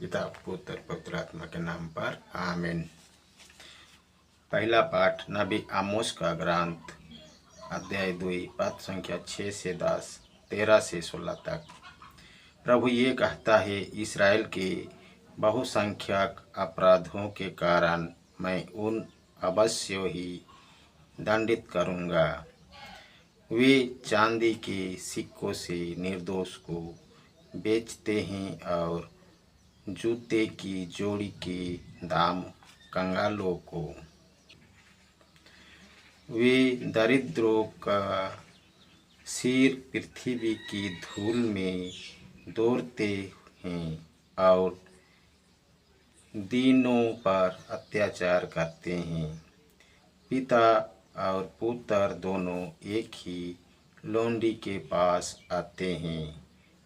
पिता पुत्र पवित्र आत्मा के नाम पर आमीन। पहला पाठ नबी आमोस का ग्रंथ अध्याय 2 पद संख्या 6 से 10, 13 से 16 तक। प्रभु ये कहता है, इस्राएल के बहुसंख्यक अपराधों के कारण मैं उन अवश्य ही दंडित करूँगा। वे चांदी के सिक्कों से निर्दोष को बेचते हैं और जूते की जोड़ी के दाम कंगालों को। वे दरिद्रों का सिर पृथ्वी की धूल में दौड़ते हैं और दीनों पर अत्याचार करते हैं। पिता और पुत्र दोनों एक ही लोंडी के पास आते हैं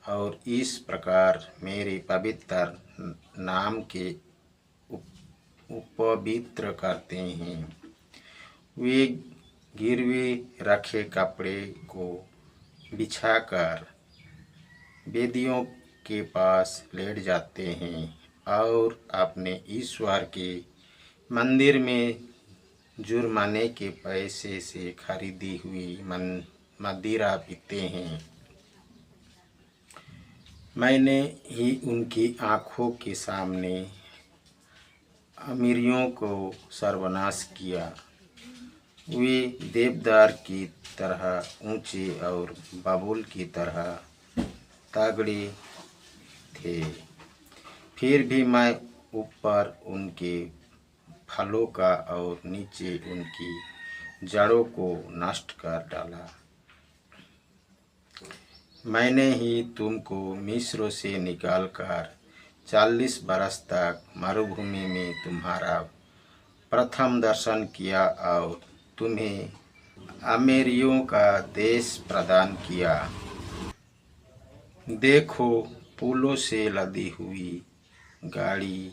और इस प्रकार मेरे पवित्र नाम के उपवित्र करते हैं। वे गिरवे रखे कपड़े को बिछाकर वेदियों के पास लेट जाते हैं और अपने ईश्वर के मंदिर में जुर्माने के पैसे से खरीदी हुई मदिरा पीते हैं। मैंने ही उनकी आँखों के सामने अमीरियों को सर्वनाश किया। वे देवदार की तरह ऊंचे और बबूल की तरह तगड़े थे, फिर भी मैं ऊपर उनके फलों का और नीचे उनकी जड़ों को नष्ट कर डाला। मैंने ही तुमको मिस्र से निकालकर 40 बरस तक मरुभूमि में तुम्हारा प्रथम दर्शन किया और तुम्हें अमेरियों का देश प्रदान किया। देखो, फूलों से लदी हुई गाड़ी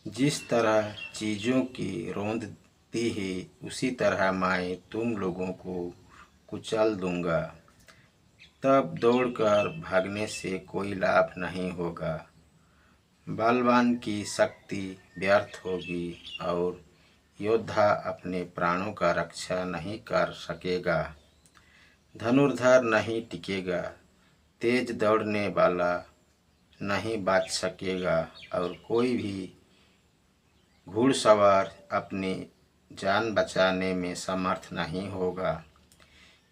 जिस तरह चीज़ों की रौंदती है, उसी तरह मैं तुम लोगों को कुचल दूंगा। तब दौड़कर भागने से कोई लाभ नहीं होगा। बलवान की शक्ति व्यर्थ होगी और योद्धा अपने प्राणों का रक्षा नहीं कर सकेगा। धनुर्धर नहीं टिकेगा, तेज दौड़ने वाला नहीं बच सकेगा और कोई भी घुड़सवार अपनी जान बचाने में समर्थ नहीं होगा।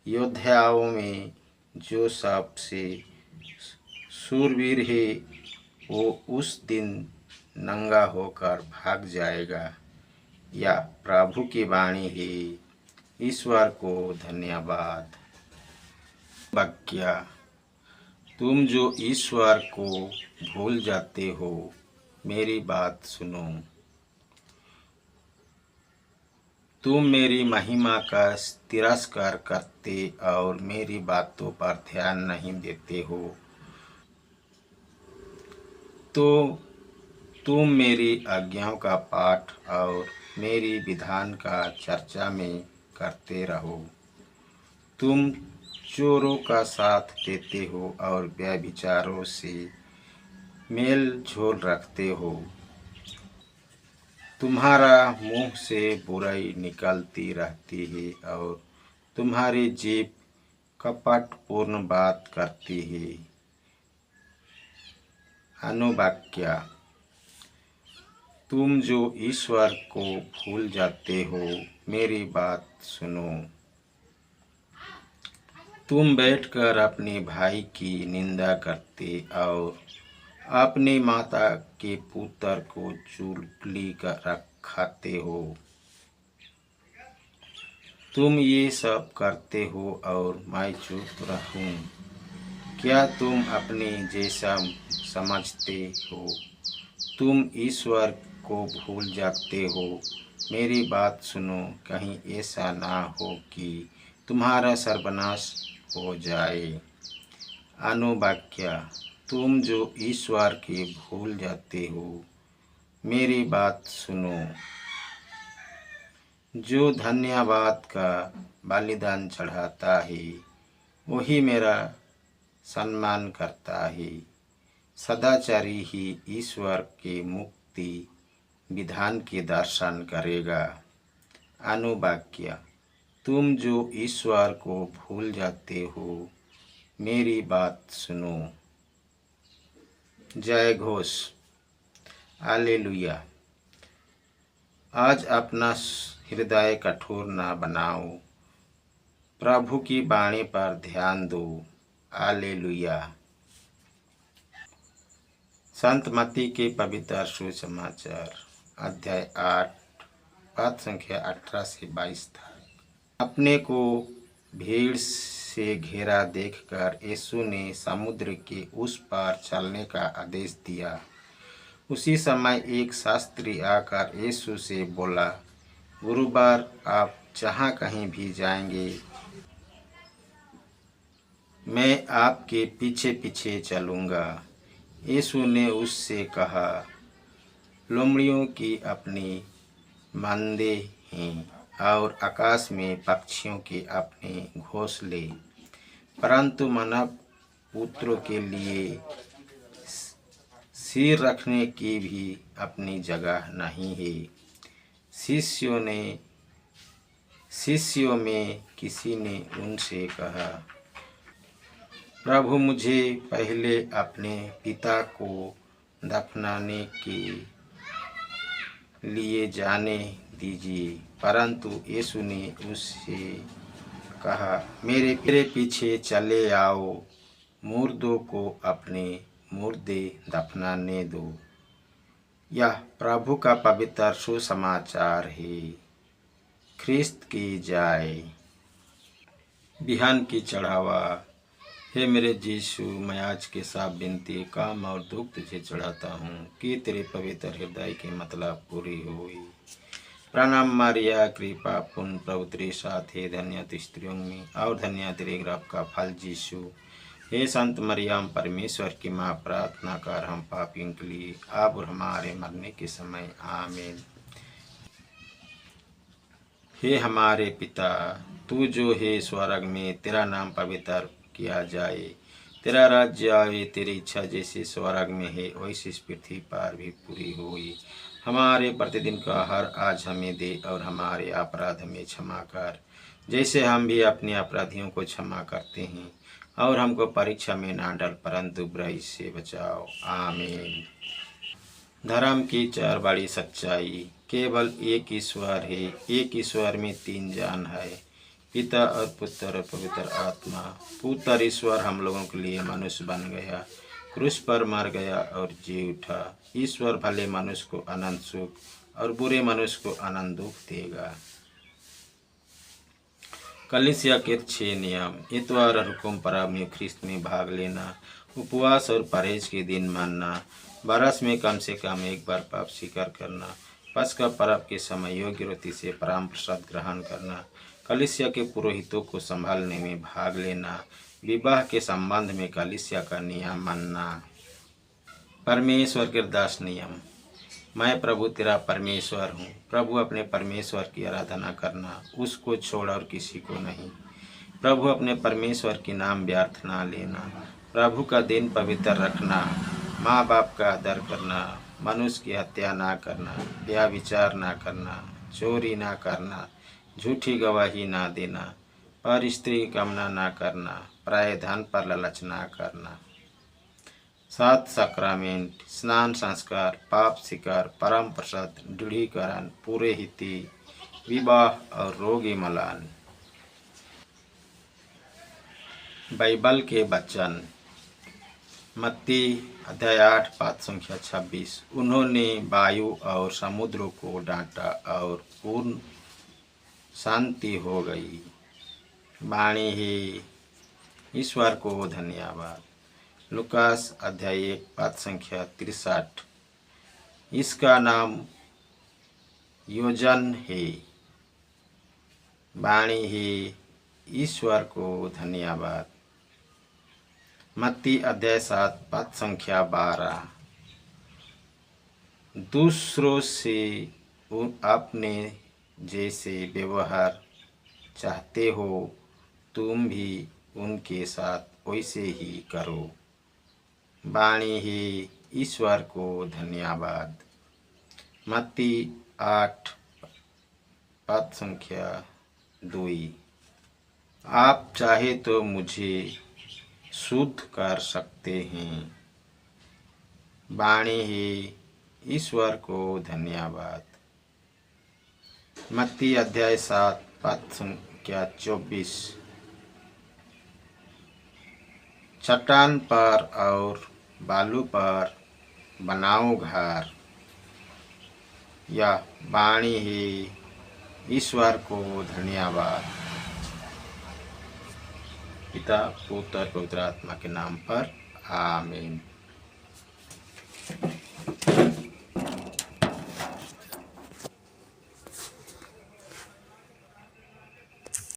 योद्धाओं में जो सबसे शूरवीर है, वो उस दिन नंगा होकर भाग जाएगा। या प्रभु की वाणी है। ईश्वर को धन्यवाद। वाक्य, तुम जो ईश्वर को भूल जाते हो, मेरी बात सुनो। तुम मेरी महिमा का तिरस्कार करते और मेरी बातों पर ध्यान नहीं देते हो, तो तुम मेरी आज्ञाओं का पाठ और मेरी विधान का चर्चा में करते रहो। तुम चोरों का साथ देते हो और व्यभिचारों से मेल झोल रखते हो। तुम्हारा मुंह से बुराई निकलती रहती है और तुम्हारी जीभ कपटपूर्ण बात करती है। अनुवाक्य, तुम जो ईश्वर को भूल जाते हो, मेरी बात सुनो। तुम बैठकर अपने भाई की निंदा करते और अपनी माता के पुत्र को चुगली कर खाते हो। तुम ये सब करते हो और मैं चुप रहूं। क्या तुम अपने जैसा समझते हो? तुम ईश्वर को भूल जाते हो। मेरी बात सुनो, कहीं ऐसा ना हो कि तुम्हारा सर्वनाश हो जाए। अनुवाक्य, तुम जो ईश्वर के भूल जाते हो, मेरी बात सुनो। जो धन्यवाद का बलिदान चढ़ाता है, वही मेरा सम्मान करता है। सदाचारी ही ईश्वर के मुक्ति विधान के दर्शन करेगा। अनुवाक्य, तुम जो ईश्वर को भूल जाते हो, मेरी बात सुनो। जय घोष। हालेलुया। आज अपना हृदय कठोर न बनाओ, प्रभु की वाणी पर ध्यान दो। हालेलुया। संत मत्ती के पवित्र सुसमाचार अध्याय 8 पद संख्या 18 से 22 तक। अपने को भीड़ से घेरा देखकर यीशु ने समुद्र के उस पार चलने का आदेश दिया। उसी समय एक शास्त्री आकर यीशु से बोला, गुरुवर, आप जहाँ कहीं भी जाएंगे, मैं आपके पीछे पीछे चलूँगा। यीशु ने उससे कहा, लोमड़ियों की अपनी मंदे हैं और आकाश में पक्षियों के अपने घोंसले, परंतु मानव पुत्रों के लिए सिर रखने की भी अपनी जगह नहीं है। शिष्यों में किसी ने उनसे कहा, प्रभु, मुझे पहले अपने पिता को दफनाने के लिए जाने दीजिए। परंतु यीशु ने उससे कहा, मेरे पीछे चले आओ, मुर्दों को अपने मुर्दे दफनाने दो। यह प्रभु का पवित्र सुसमाचार है। ख्रिस्त की जय। बिहान की चढ़ावा। हे मेरे यीशु, मैं आज के साथ विनती, काम और दुख तुझे चढ़ाता हूँ कि तेरे पवित्र हृदय की मतलब पूरी हुई। प्रणाम मारिया, कृपा पूर्ण प्रभु तेरे साथ है, धन्य तू स्त्रियों में और धन्य तेरे गर्भ का फल यीशु। हे संत मरियम, परमेश्वर की माँ, प्रार्थना कर हम पापियों के लिए, अब और हमारे मरने के समय। आमीन। हे हमारे पिता, तू जो है स्वर्ग में, तेरा नाम पवित्र किया जाए, तेरा राज्य आए, तेरी इच्छा जैसे स्वर्ग में है वैसे इस पृथ्वी पर भी पूरी हुई। हमारे प्रतिदिन का आहार आज हमें दे और हमारे अपराध हमें क्षमा कर, जैसे हम भी अपने अपराधियों को क्षमा करते हैं, और हमको परीक्षा में ना डाल परंतु बुराई से बचाओ। आमीन। धर्म की चार बड़ी सच्चाई। केवल एक ईश्वर है, एक ईश्वर में तीन जान है, पिता और पुत्र और पवित्र आत्मा। पुत्र ईश्वर हम लोगों के लिए मनुष्य बन गया, क्रूस पर मर गया और जी उठा। ईश्वर भले मनुष्य को अनंत सुख और बुरे मनुष्य को अनंत दुख देगा। कलीसिया के 6 नियम। इतवार और हुकुम परब में ख्रिस्त में भाग लेना, उपवास और परहेज के दिन मानना, बरस में कम से कम एक बार पाप स्वीकार करना, पस्का पर्व के समय योग्य रीति से परम प्रसाद ग्रहण करना, कलीसिया के पुरोहितों को संभालने में भाग लेना, विवाह के संबंध में कलीसिया का नियम मानना। परमेश्वर के दास नियम। मैं प्रभु तेरा परमेश्वर हूँ। प्रभु अपने परमेश्वर की आराधना करना, उसको छोड़ और किसी को नहीं। प्रभु अपने परमेश्वर के नाम व्यर्थ ना लेना। प्रभु का दिन पवित्र रखना, माँ बाप का आदर करना, मनुष्य की हत्या ना करना, व्यभिचार ना करना, चोरी ना करना, झूठी गवाही ना देना, पर स्त्री की कामना ना करना, पराये धन पर लालच ना करना। 7 सैक्रामेंट, स्नान संस्कार, पाप स्वीकार, परम प्रसाद, दृढ़ीकरण, पूरे हिति, विवाह और रोगी मलान। बाइबल के वचन। मत्ती अध्याय 8 पद संख्या 26। उन्होंने वायु और समुद्र को डांटा और पूर्ण शांति हो गई। वाणी है ईश्वर को धन्यवाद। लुकास अध्याय 1 पद संख्या 63। इसका नाम योजन है। वाणी है ईश्वर को धन्यवाद। मत्ती अध्याय 7 पद संख्या 12। दूसरों से अपने जैसे व्यवहार चाहते हो, तुम भी उनके साथ वैसे ही करो। वाणी ही ईश्वर को धन्यवाद। मत्ती 8 पद संख्या 2। आप चाहे तो मुझे शुद्ध कर सकते हैं। वाणी ही ईश्वर को धन्यवाद। मत्ती अध्याय 7 पद संख्या 24। चट्टान पर और बालू पर बनाओ घर, यह वाणी ही ईश्वर को धन्यवाद। पिता पुत्र पवित्र आत्मा के नाम पर आमीन।